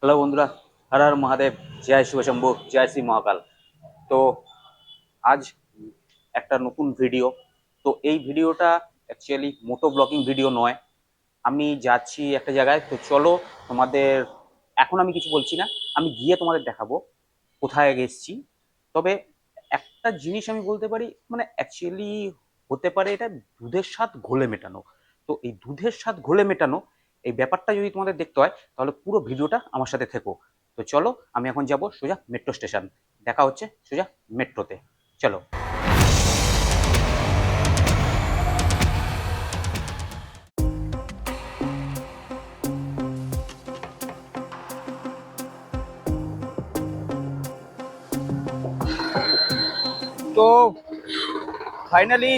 Hello বন্ধুরা, হর হর মহাদেব, জয় শিব শম্ভু, জয় শ্রী মহাকাল। তো আজ একটা নতুন ভিডিও। তো এই ভিডিওটা অ্যাকচুয়ালি মোটো ব্লগিং ভিডিও নয়। আমি যাচ্ছি একটা জায়গায়, তো চলো তোমাদের, এখন আমি কিছু বলছি না, আমি গিয়ে তোমাদের দেখাবো কোথায় গেছি। তবে একটা জিনিস আমি বলতে পারি, মানে অ্যাকচুয়ালি হতে পারে এটা দুধের স্বাদ ঘোলে মেটানো। তো এই দুধের স্বাদ ঘোলে মেটানো এই ব্যাপারটা যদি তোমাদের দেখতে হয় তাহলে পুরো ভিডিওটা আমার সাথে থেকো। তো চলো, আমি এখন যাব সোজা মেট্রো স্টেশন। দেখা হচ্ছে সোজা মেট্রোতে। চলো। তো ফাইনালি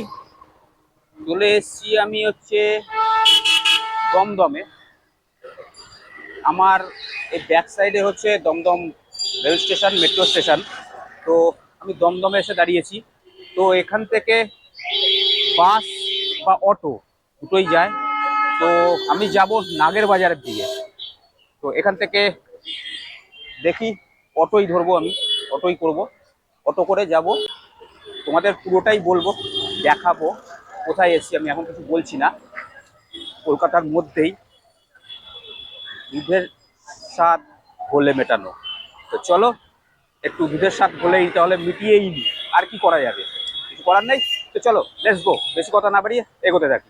চলে এসেছি আমি হচ্ছে দমদমে। আমার এই ব্যাক সাইডে হচ্ছে Dum Dum rail station, metro station. তো আমি দমদমে এসে দাঁড়িয়েছি। তো এখান থেকে বাস বা অটো দুটোই যায়। তো আমি যাব নাগের বাজারের দিকে। তো এখান থেকে দেখি অটোই ধরবো, আমি অটোই করব, অটো করে যাব। তোমাদের পুরোটাই বলবো, দেখাবো কোথায় এসেছি। আমি এখন কিছু বলছি না। কলকাতার মধ্যেই দুধের স্বাদ ঘোলে মেটানো। তো চলো, একটু দুধের স্বাদ ঘোলেই তাহলে মিটিয়েই নি, আর কি করা যাবে, কিছু করার নেই। তো চলো, লেটস গো, বেশি কথা না বাড়িয়ে এগোতে থাকি।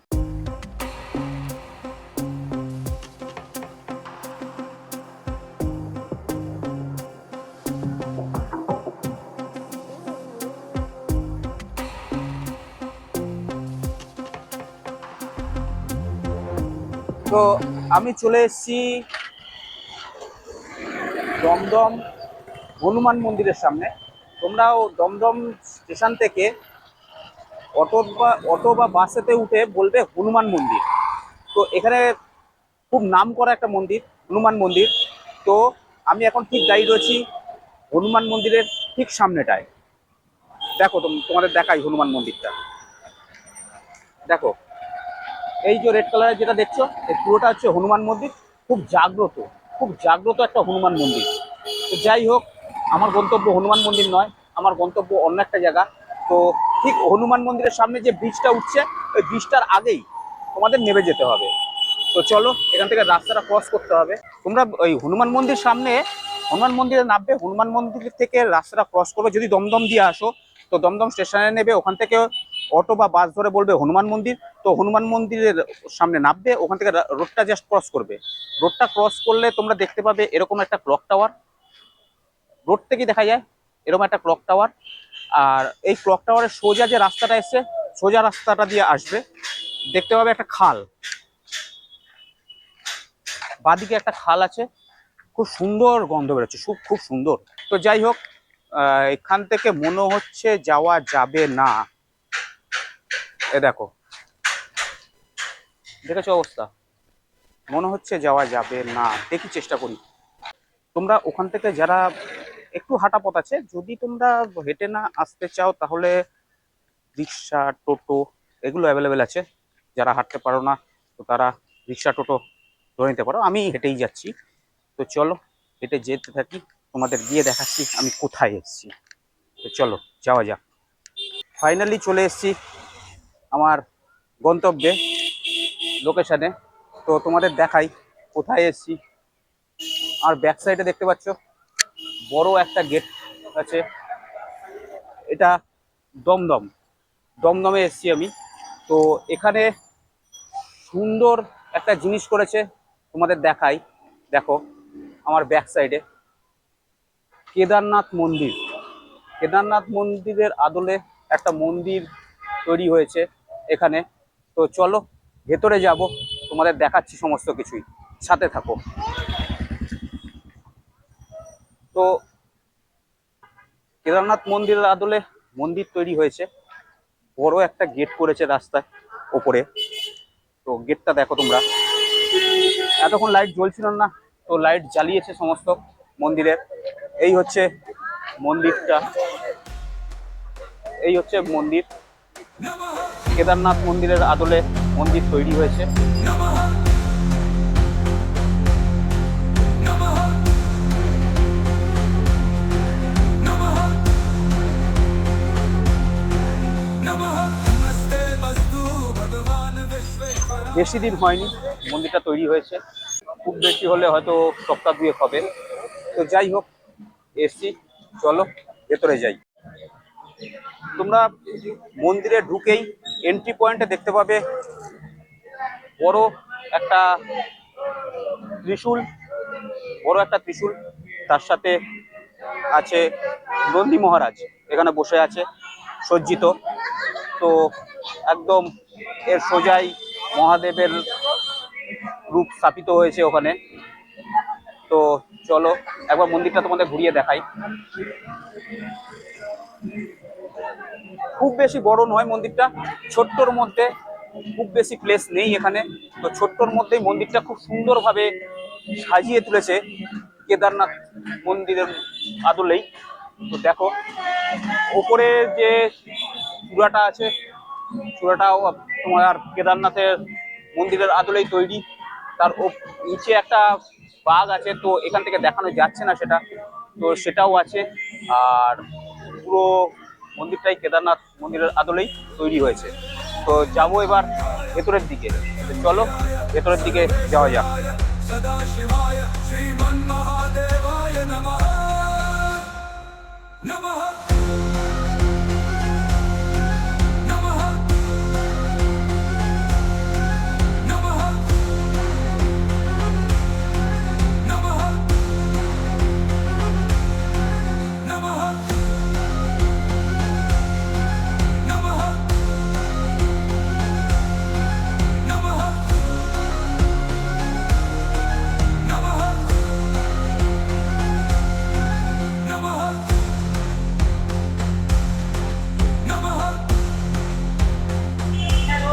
তো আমি চলে এসেছি দমদম হনুমান মন্দিরের সামনে। তোমরাও দমদম স্টেশন থেকে অটো বা বাসেতে উঠে বলবে হনুমান মন্দির। তো এখানে খুব নাম করা একটা মন্দির, হনুমান মন্দির। তো আমি এখন ঠিক দাঁড়িয়ে রয়েছি হনুমান মন্দিরের ঠিক সামনেটায়। দেখো, তোমাদের দেখাই হনুমান মন্দিরটা। দেখো, এই যে রেড কালারের যেটা দেখছো, এই পুরোটা হচ্ছে হনুমান মন্দির। খুব জাগ্রত, খুব জাগ্রত একটা হনুমান মন্দির। তো যাই হোক, আমার গন্তব্য হনুমান মন্দির নয়, আমার গন্তব্য অন্য একটা জায়গা। তো ঠিক হনুমান মন্দিরের সামনে যে ব্রিজটা উঠছে, ওই ব্রিজটার আগেই তোমাদের নেমে যেতে হবে। তো চলো, এখান থেকে রাস্তাটা ক্রস করতে হবে। তোমরা ওই হনুমান মন্দির সামনে, হনুমান মন্দিরে নামবে, হনুমান মন্দির থেকে রাস্তাটা ক্রস করবে। যদি দমদম দিয়ে আসো তো দমদম স্টেশনে নেবে, ওখান থেকে অটো বা বাস ধরে বলবে হনুমান মন্দির। তো হনুমান মন্দিরের সামনে নামবে, ওখান থেকে রোডটা জাস্ট ক্রস করবে। রোডটা ক্রস করলে তোমরা দেখতে পাবে এরকম একটা ক্লক টাওয়ার। রোড থেকে দেখা যায় এরকম একটা ক্লক টাওয়ার। আর এই ক্লক টাওয়ারের সোজা যে রাস্তাটা এসছে, সোজা রাস্তাটা দিয়ে আসবে, দেখতে পাবে একটা খাল, বাদিকে একটা খাল আছে। খুব সুন্দর গন্ধ বেরোচ্ছে, খুব খুব সুন্দর। তো যাই হোক, এখান থেকে মনে হচ্ছে যাওয়া যাবে না। এ দেখো, দেখেছো অবস্থা, মনে হচ্ছে যাওয়া যাবে না। দেখি, চেষ্টা করি। তোমরা ওখান থেকে যারা একটু হাঁটা পথ আছে, যদি তোমরা হেঁটে না আসতে চাও তাহলে রিক্সা, টোটো এগুলো অ্যাভেলেবেল আছে। যারা হাঁটতে পারো না তো তারা রিক্সা, টোটো ধরে নিতে পারো। আমি হেঁটেই যাচ্ছি। তো চলো, হেঁটে যেতে থাকি, তোমাদের গিয়ে দেখাচ্ছি আমি কোথায় এসেছি। তো চলো, যাওয়া যাক। ফাইনালি চলে এসেছি আমার গন্তব্যে, লোকেশনে। তো তোমাদের দেখাই কোথায় এসেছি। আর ব্যাক সাইডে দেখতে পাচ্ছ বড় একটা গেট আছে। এটা দমদম, দমদমে এসেছি আমি। তো এখানে সুন্দর একটা জিনিস করেছে, তোমাদের দেখাই। দেখো, আমার ব্যাক সাইডে কেদারনাথ মন্দির। কেদারনাথ মন্দিরের আদলে একটা মন্দির তৈরি হয়েছে এখানে। তো চলো, ভেতরে যাব, তোমাদের দেখাচ্ছি সমস্ত কিছুই, সাথে থাকো। তো কেদারনাথ মন্দিরের আদলে মন্দির তৈরি হয়েছে, বড় একটা গেট করেছে রাস্তায় ওপরে। তো গেটটা দেখো তোমরা, এতক্ষণ লাইট জ্বলছিল না, তো লাইট জ্বালিয়েছে সমস্ত মন্দিরের। এই হচ্ছে মন্দিরটা, এই হচ্ছে মন্দির। কেদারনাথ মন্দিরের আদলে মন্দির তৈরি হয়েছে। বেশি দিন হয়নি মন্দিরটা তৈরি হয়েছে, খুব বেশি হলে হয়তো সপ্তাহ দুয়েক হবে। তো যাই হোক, এসছি, চলো ভেতরে যাই। তোমরা মন্দিরে ঢুকেই এন্ট্রি পয়েন্টে দেখতে পাবে বড় একটা ত্রিশূল, বড় একটা ত্রিশূল, তার সাথে আছে নন্দী মহারাজ এখানে বসে আছে সজ্জিত। তো একদম এর সোজাই মহাদেবের রূপ স্থাপিত হয়েছে ওখানে। তো চলো একবার মন্দিরটা তোমাদের ঘুরিয়ে দেখাই। খুব বেশি বড় নয় মন্দিরটা, ছোট্টর মধ্যে, খুব বেশি প্লেস নেই এখানে। তো ছোট্টর মধ্যেই মন্দিরটা খুব সুন্দরভাবে সাজিয়ে তুলেছে কেদারনাথ মন্দিরের আদলেই। তো দেখো ওপরে যে চূড়াটা আছে, চূড়াটাও তোমার কেদারনাথের মন্দিরের আদলেই তৈরি। তার নিচে একটা বাঘ আছে, তো এখান থেকে দেখানো যাচ্ছে না সেটা, তো সেটাও আছে। আর পুরো মন্দিরটাই কেদারনাথ মন্দিরের আদলেই তৈরি হয়েছে। তো যাবো এবার ভেতরের দিকে। চলো ভেতরের দিকে যাওয়া যাক। সদাশিবায় শ্রীমন্মহাদেবায় নমঃ নমঃ নমঃ নমঃ নমঃ নমঃ নমঃ নমঃ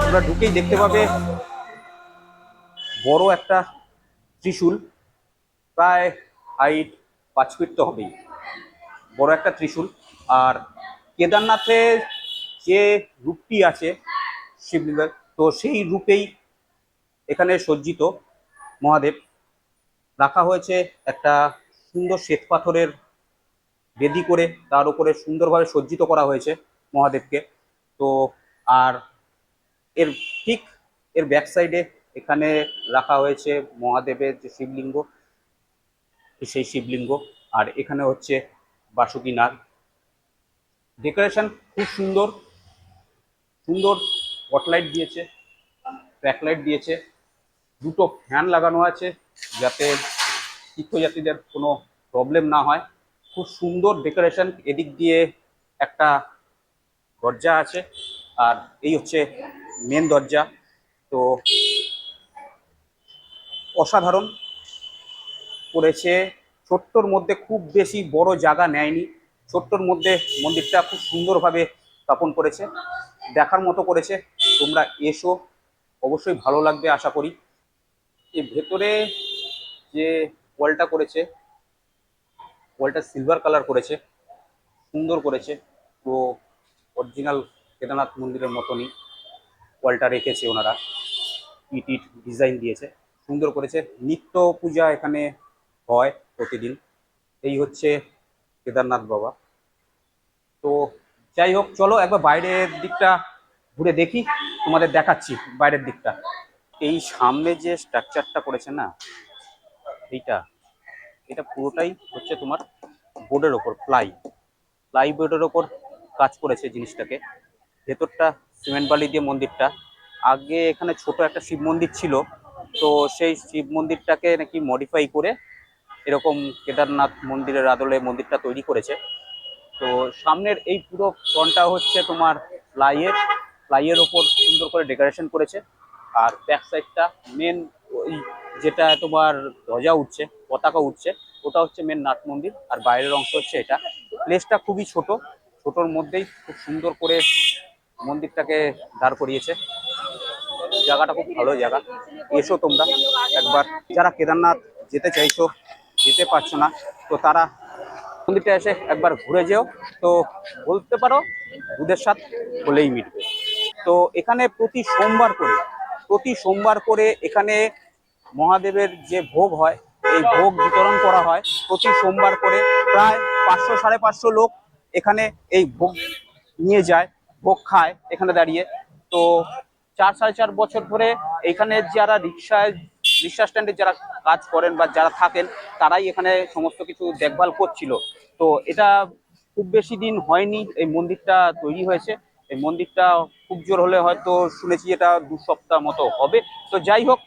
তোমরা ঢুকেই দেখতে পাবে বড় একটা ত্রিশূল, প্রায় হাইট 5 ফিট তো হবেই, বড় একটা ত্রিশূল। আর কেদারনাথের যে রূপটি আছে শিবলিঙ্গের, তো সেই রূপেই এখানে সজ্জিত মহাদেব। রাখা হয়েছে একটা সুন্দর শ্বেত পাথরের বেদি করে, তার উপরে সুন্দরভাবে সজ্জিত করা হয়েছে মহাদেবকে। তো আর এর ঠিক এর ব্যাক সাইডে এখানে রাখা হয়েছে মহাদেবের যে শিবলিঙ্গ, সেই শিবলিঙ্গ। আর এখানে হচ্ছে বাসুকীনাথ। ডেকোরেশন খুব সুন্দর সুন্দর, স্পটলাইট দিয়েছে, ব্যাকলাইট দিয়েছে, দুটো ফ্যান লাগানো আছে যাতে তীর্থযাত্রীদের কোনো প্রবলেম না হয়। খুব সুন্দর ডেকোরেশন। এদিক দিয়ে একটা দরজা আছে, আর এই হচ্ছে মেন দরজা। তো অসাধারণ করেছে, ছোট্টর মধ্যে খুব বেশি বড় জায়গা নেয়নি, ছোট্টর মধ্যে মন্দিরটা খুব সুন্দরভাবে স্থাপন করেছে, দেখার মতো করেছে। তোমরা এসো, অবশ্যই ভালো লাগবে আশা করি। এই ভেতরে যে ওয়ালটা করেছে, ওয়ালটা সিলভার কালার করেছে, সুন্দর করেছে। তো অরিজিনাল কেদারনাথ মন্দিরের মতনই ওয়ালটা রেখেছে ওনারা, ইট ইট ডিজাইন দিয়েছে, সুন্দর করেছে। নিত্য পূজা এখানে হয় প্রতিদিন। এই হচ্ছে কেদারনাথ বাবা। তো যাই হোক, চলো একবার বাইরের দিকটা ঘুরে দেখি, তোমাদের দেখাচ্ছি বাইরের দিকটা। এই সামনে যে স্ট্রাকচারটা করেছে না, এইটা এটা পুরোটাই হচ্ছে তোমার বোর্ডের ওপর, প্লাই বোর্ডের ওপর কাজ করেছে জিনিসটাকে। ভেতরটা সিমেন্ট বালি দিয়ে মন্দিরটা। আগে এখানে ছোট একটা শিব মন্দির ছিল, তো সেই শিব মন্দিরটাকে নাকি মডিফাই করে এরকম কেদারনাথ মন্দিরের আদলে মন্দিরটা তৈরি করেছে। তো সামনের এই পুরো ফ্রন্টটা হচ্ছে তোমার প্লাইয়ের ওপর সুন্দর করে ডেকোরেশন করেছে। আর ব্যাক সাইডটা মেন ওই যেটা তোমার ধ্বজা উঠছে, পতাকা উঠছে, ওটা হচ্ছে মেন নাট মন্দির। আর বাইরের অংশ হচ্ছে এটা। প্লেসটা খুবই ছোট, ছোটোর মধ্যেই খুব সুন্দর করে মন্দিরটাকে দাঁড় করিয়েছে। জায়গাটা খুব ভালো জায়গা, এসো তোমরা একবার। যারা কেদারনাথ যেতে চাইছো, যেতে পারছো না, তো তারা মন্দিরটা এসে একবার ঘুরে যেও। তো বলতে পারো দুধের স্বাদ হলেই মিটবে। তো এখানে প্রতি সোমবার করে এখানে মহাদেবের যে ভোগ হয়, এই ভোগ বিতরণ করা হয় প্রতি সোমবার করে। প্রায় 500-550 লোক এখানে এই ভোগ নিয়ে যায়, ভোগ খায় এখানে দাঁড়িয়ে। তো 4-4.5 বছর ধরে এখানে যারা রিক্সা স্ট্যান্ডে যারা কাজ করেন বা যারা থাকেন তারাই এখানে সমস্ত কিছু দেখভাল করছিল। তো এটা খুব বেশি দিন হয়নি এই মন্দিরটা তৈরি হয়েছে। এই মন্দিরটা খুব জোর হলে হয়তো শুনেছি এটা 2 সপ্তাহ মতো হবে। তো যাই হোক,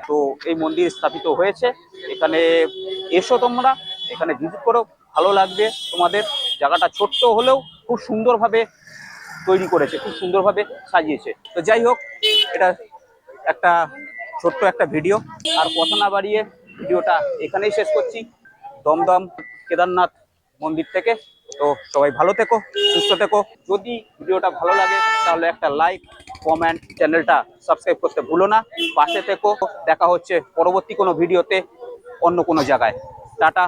তো এই মন্দির স্থাপিত হয়েছে এখানে। এসো তোমরা, এখানে ভিজিট করো, ভালো লাগবে তোমাদের। জায়গাটা ছোট্ট হলেও খুব সুন্দরভাবে তৈরি করেছে, খুব সুন্দরভাবে সাজিয়েছে। তো যাই হোক, এটা একটা ছোট্ট একটা ভিডিও। আর কথা না বাড়িয়ে ভিডিওটা এখানেই শেষ করছি, দমদম কেদারনাথ মন্দির থেকে। তো সবাই ভালো থেকো, সুস্থ থেকো। যদি ভিডিওটা ভালো লাগে তাহলে একটা লাইক, কমেন্ট, চ্যানেলটা সাবস্ক্রাইব করতে ভুলো না। পাশে থেকো। দেখা হচ্ছে পরবর্তী কোনো ভিডিওতে অন্য কোনো জায়গায়। টাটা।